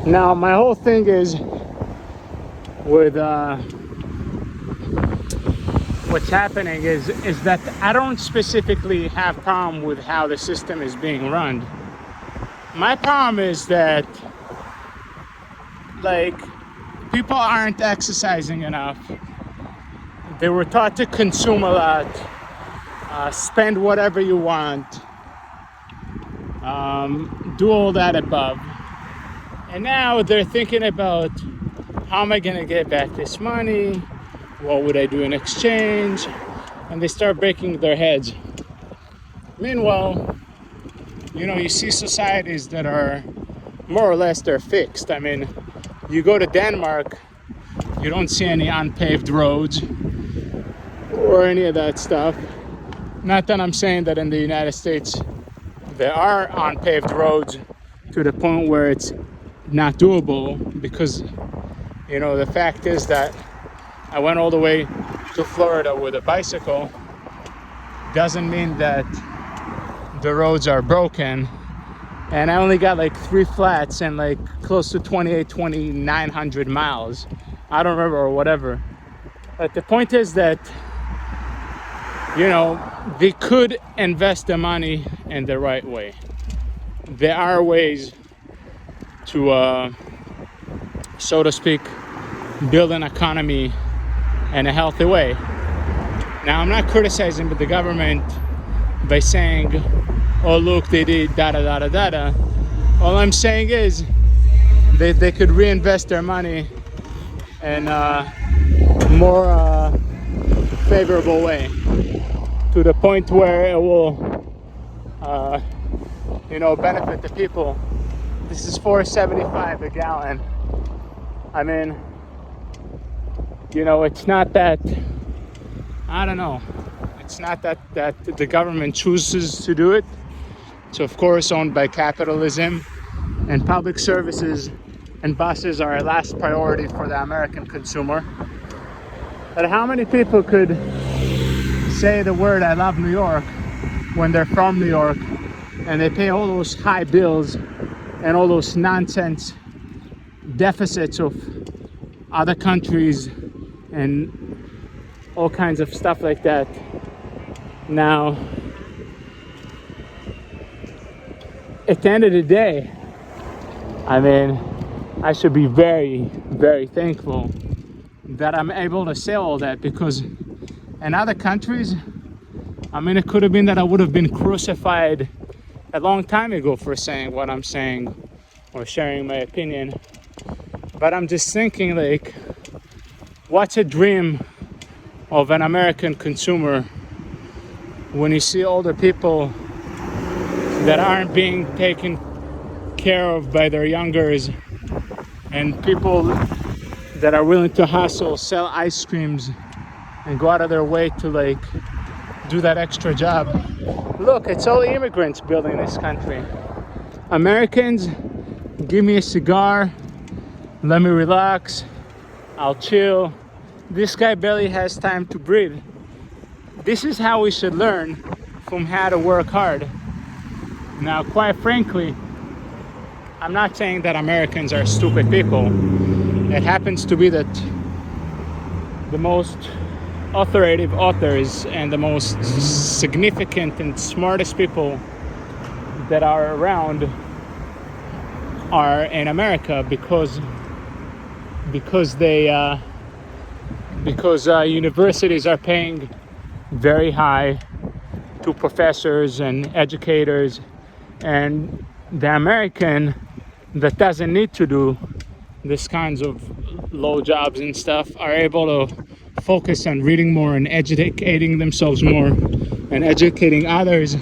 Now, my whole thing is with what's happening is that I don't specifically have problem with how the system is being run. My problem is that, like, people aren't exercising enough. They were taught to consume a lot, spend whatever you want, do all that above. And now they're thinking about, how am I gonna get back this money? What would I do in exchange? And they start breaking their heads. Meanwhile, you see societies that are more or less, they're fixed. I mean, you go to Denmark, you don't see any unpaved roads or any of that stuff. Not that I'm saying that in the United States there are unpaved roads to the point where it's not doable, because the fact is that I went all the way to Florida with a bicycle. Doesn't mean that the roads are broken, and I only got like 3 flats and like close to 2,900 miles. I don't remember, or whatever. But the point is that they could invest the money in the right way. There are ways to so to speak, build an economy in a healthy way. Now, I'm not criticizing the government by saying, oh, look, they did da da da da da. All I'm saying is they could reinvest their money in a more favorable way, to the point where it will benefit the people. This is $4.75 a gallon. I mean, it's not that, I don't know, it's not that the government chooses to do it. It's of course owned by capitalism, and public services and buses are a last priority for the American consumer. But how many people could say the word "I love New York" when they're from New York, and they pay all those high bills and all those nonsense deficits of other countries and all kinds of stuff like that? Now, at the end of the day, I mean, I should be very, very thankful that I'm able to say all that, because in other countries, I mean, it could have been that I would have been crucified a long time ago for saying what I'm saying or sharing my opinion. But I'm just thinking, like, what's a dream of an American consumer when you see older people that aren't being taken care of by their youngers, and people that are willing to hustle, sell ice creams, and go out of their way to, like, do that extra job. Look, it's all immigrants building this country. Americans, give me a cigar, let me relax, I'll chill. This guy barely has time to breathe. This is how we should learn from how to work hard. Now, quite frankly, I'm not saying that Americans are stupid people. It happens to be that the most authoritative authors and the most significant and smartest people that are around are in America, because universities are paying very high to professors and educators, and the American that doesn't need to do these kinds of low jobs and stuff are able to focus on reading more and educating themselves more and educating others.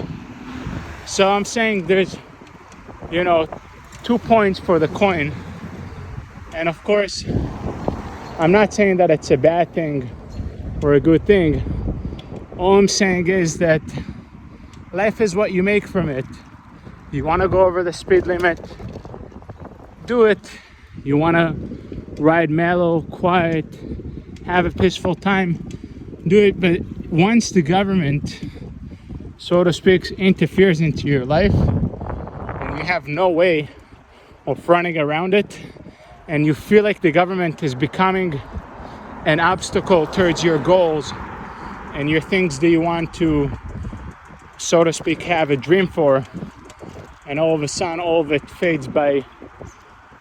So I'm saying there's 2 points for the coin. And of course, I'm not saying that it's a bad thing or a good thing. All I'm saying is that life is what you make from it. You want to go over the speed limit, do it. You want to ride mellow, quiet, have a peaceful time, do it. But once the government, so to speak, interferes into your life, and you have no way of running around it, and you feel like the government is becoming an obstacle towards your goals and your things that you want to, so to speak, have a dream for, and all of a sudden all of it fades by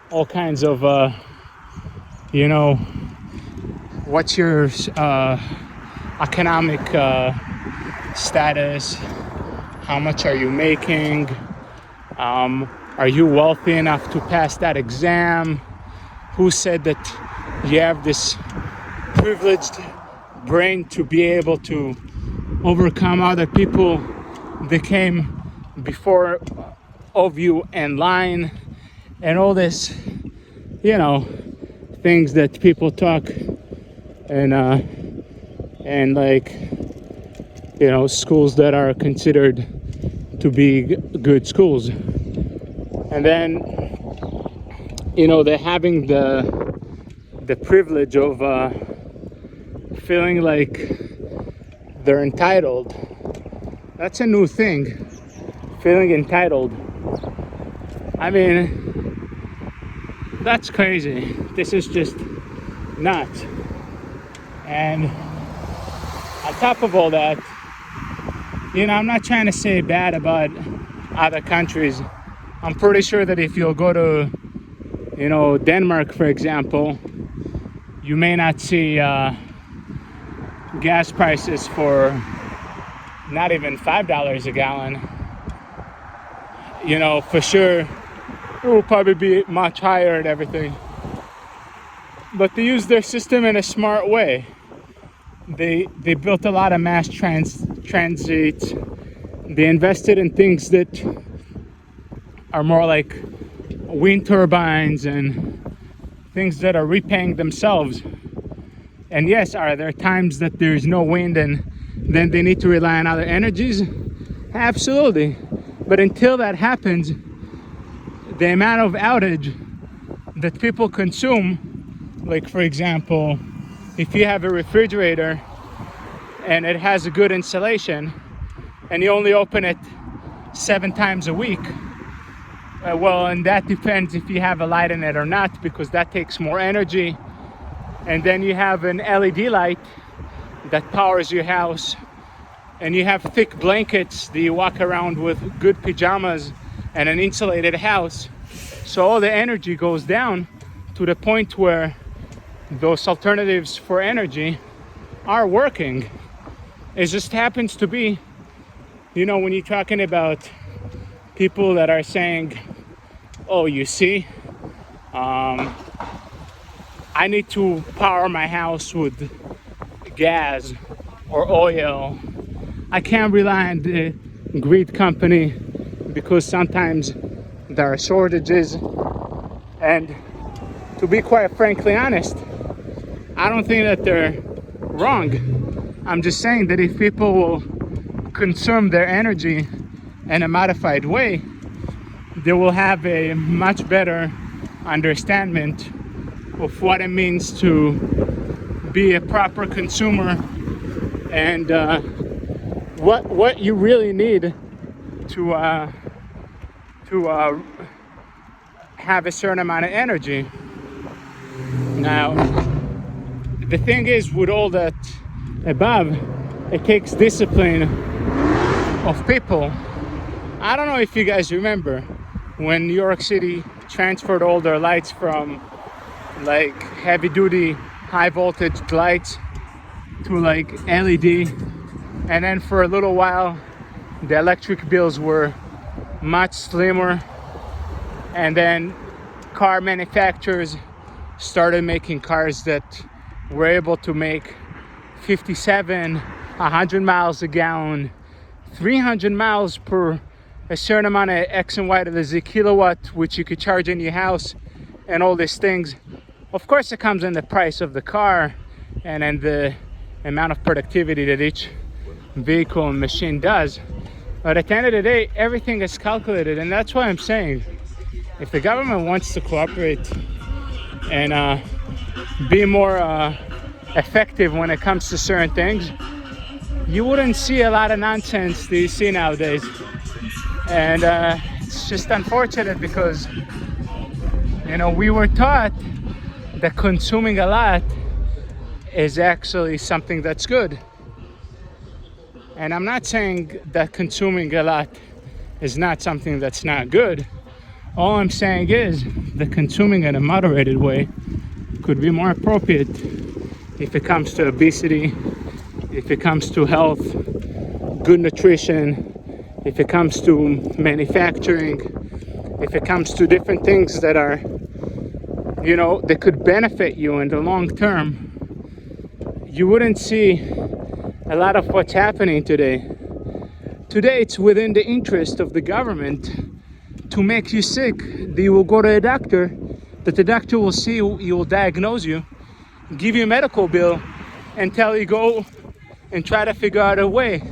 all kinds of what's your economic status, how much are you making, are you wealthy enough to pass that exam, who said that you have this privileged brain to be able to overcome other people that came before of you in line, and all this, things that people talk, and like, schools that are considered to be good schools. And then, they're having the privilege of feeling like they're entitled. That's a new thing, feeling entitled. I mean, that's crazy. This is just nuts. And on top of all that, I'm not trying to say bad about other countries. I'm pretty sure that if you'll go to, Denmark, for example, you may not see gas prices for not even $5 a gallon. For sure, it will probably be much higher and everything. But they use their system in a smart way. They built a lot of mass transit. They invested in things that are more like wind turbines and things that are repaying themselves. And yes, are there times that there's no wind and then they need to rely on other energies? Absolutely. But until that happens, the amount of outage that people consume, like for example, if you have a refrigerator and it has a good insulation and you only open it 7 times a week, and that depends if you have a light in it or not, because that takes more energy. And then you have an LED light that powers your house, and you have thick blankets that you walk around with, good pajamas, and an insulated house. So all the energy goes down to the point where those alternatives for energy are working. It just happens to be, when you're talking about people that are saying, oh, you see, I need to power my house with gas or oil. I can't rely on the grid company because sometimes there are shortages. And to be quite frankly honest, I don't think that they're wrong. I'm just saying that if people will consume their energy in a modified way, they will have a much better understanding of what it means to be a proper consumer, and what you really need to have a certain amount of energy. Now, the thing is, with all that above, it takes discipline of people. I don't know if you guys remember when New York City transferred all their lights from like heavy duty high voltage lights to like LED, and then for a little while the electric bills were much slimmer, and then car manufacturers started making cars that were able to make 57, 100 miles a gallon, 300 miles per a certain amount of X and Y to the Z kilowatt, which you could charge in your house, and all these things. Of course, it comes in the price of the car and in the amount of productivity that each vehicle and machine does. But at the end of the day, everything is calculated, and that's why I'm saying, if the government wants to cooperate and be more effective when it comes to certain things, you wouldn't see a lot of nonsense that you see nowadays. And it's just unfortunate because You know, we were taught that consuming a lot is actually something that's good. And I'm not saying that consuming a lot is not something that's not good. All I'm saying is that consuming in a moderated way could be more appropriate if it comes to obesity, if it comes to health, good nutrition, if it comes to manufacturing, if it comes to different things that are, you know, that could benefit you in the long term. You wouldn't see a lot of what's happening today. Today it's within the interest of the government to make you sick. You will go to a doctor, that the doctor will see you, he will diagnose you, give you a medical bill, and tell you go and try to figure out a way.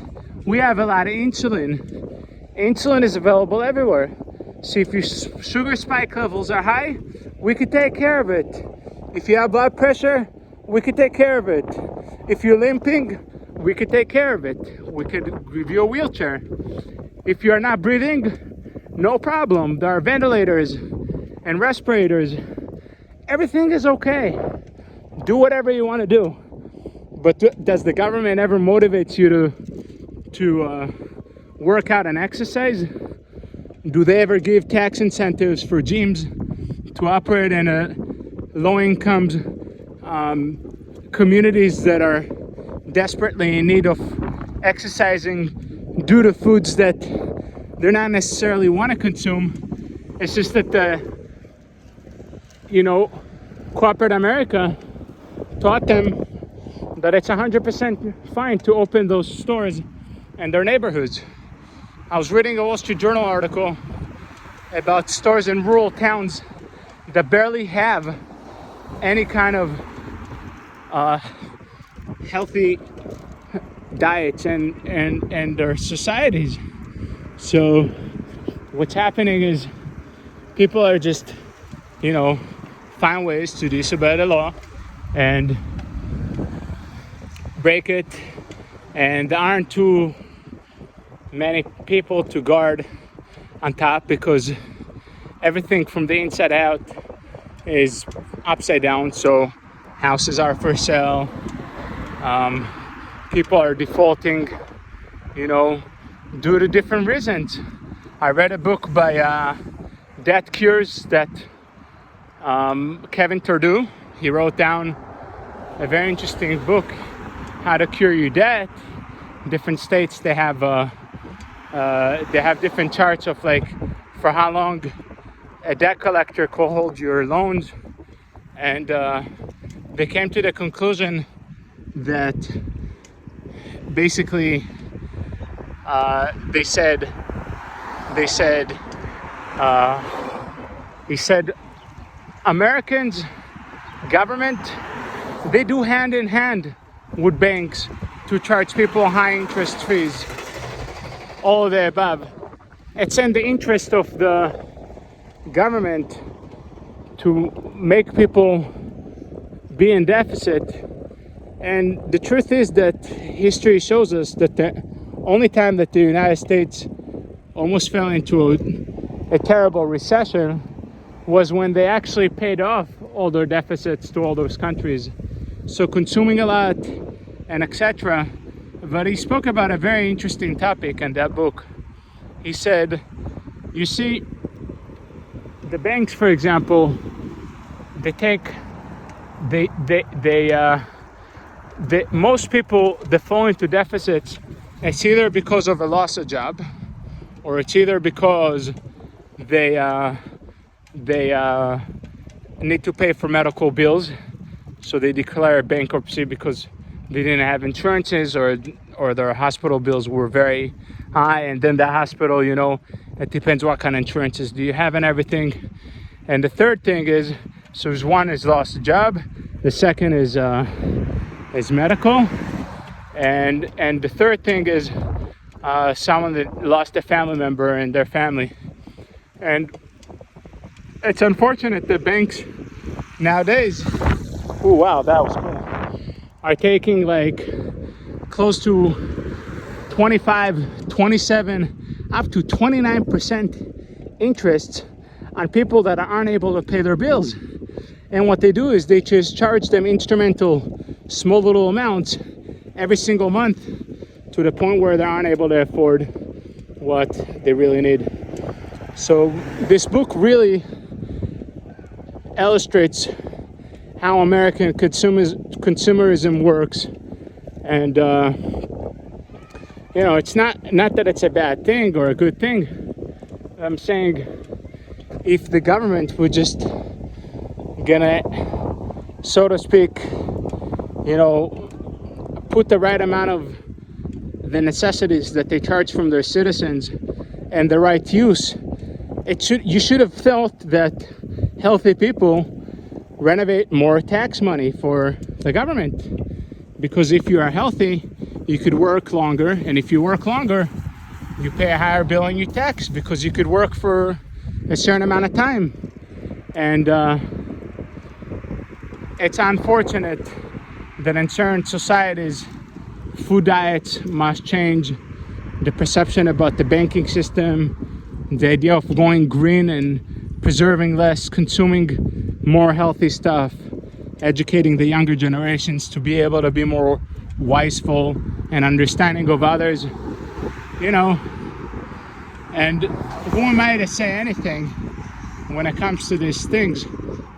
We have a lot of insulin. Insulin is available everywhere. So if your sugar spike levels are high, we could take care of it. If you have blood pressure, we could take care of it. If you're limping, we could take care of it. We could give you a wheelchair. If you're not breathing, no problem. There are ventilators and respirators. Everything is okay. Do whatever you want to do. But does the government ever motivate you to work out and exercise? Do they ever give tax incentives for gyms to operate in a low-income communities that are desperately in need of exercising due to foods that they're not necessarily want to consume? It's just that corporate America taught them that it's 100% fine to open those stores in their neighborhoods. I was reading a Wall Street Journal article about stores in rural towns that barely have any kind of healthy diets and their societies. So what's happening is people are just, find ways to disobey the law and break it, and there aren't too many people to guard on top because everything from the inside out is upside down. So houses are for sale, people are defaulting, due to different reasons. I read a book by Debt Cures that Kevin Turdue, he wrote down a very interesting book, How to Cure Your Debt. Different states, they have different charts of like for how long a debt collector could hold your loans, and they came to the conclusion that basically he said Americans government, they do hand in hand with banks to charge people high interest fees, all of the above. It's in the interest of the government to make people be in deficit. And the truth is that history shows us that the only time that the United States almost fell into a terrible recession was when they actually paid off all their deficits to all those countries. So consuming a lot and etc. But he spoke about a very interesting topic in that book. He said, you see, the banks, for example, most people that fall into deficits, it's either because of a loss of job, or it's either because they need to pay for medical bills, so they declare bankruptcy because they didn't have insurances, or their hospital bills were very high, and then the hospital, it depends what kind of insurances do you have and everything. And the third thing is, so one is lost a job, the second is medical, and the third thing is someone that lost a family member in their family. And it's unfortunate that banks nowadays, oh wow, that was cool, are taking like close to 25, 27, up to 29% interest on people that aren't able to pay their bills. And what they do is they just charge them instrumental, small little amounts every single month to the point where they aren't able to afford what they really need. So this book really illustrates how American consumerism works. And it's not that it's a bad thing or a good thing. I'm saying if the government would just gonna, so to speak, put the right amount of the necessities that they charge from their citizens and the right use, you should have felt that healthy people renovate more tax money for the government. Because if you are healthy, you could work longer, and if you work longer, you pay a higher bill on your tax because you could work for a certain amount of time. And it's unfortunate that in certain societies, food diets must change, the perception about the banking system, the idea of going green and preserving less, consuming more healthy stuff, educating the younger generations to be able to be more wiseful and understanding of others, and who am I to say anything when it comes to these things?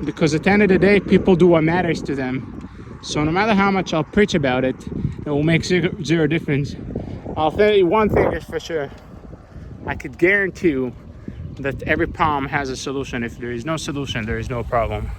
Because at the end of the day, people do what matters to them. So no matter how much I'll preach about it, it will make zero difference. I'll tell you one thing is for sure. I could guarantee you that every problem has a solution. If there is no solution, there is no problem.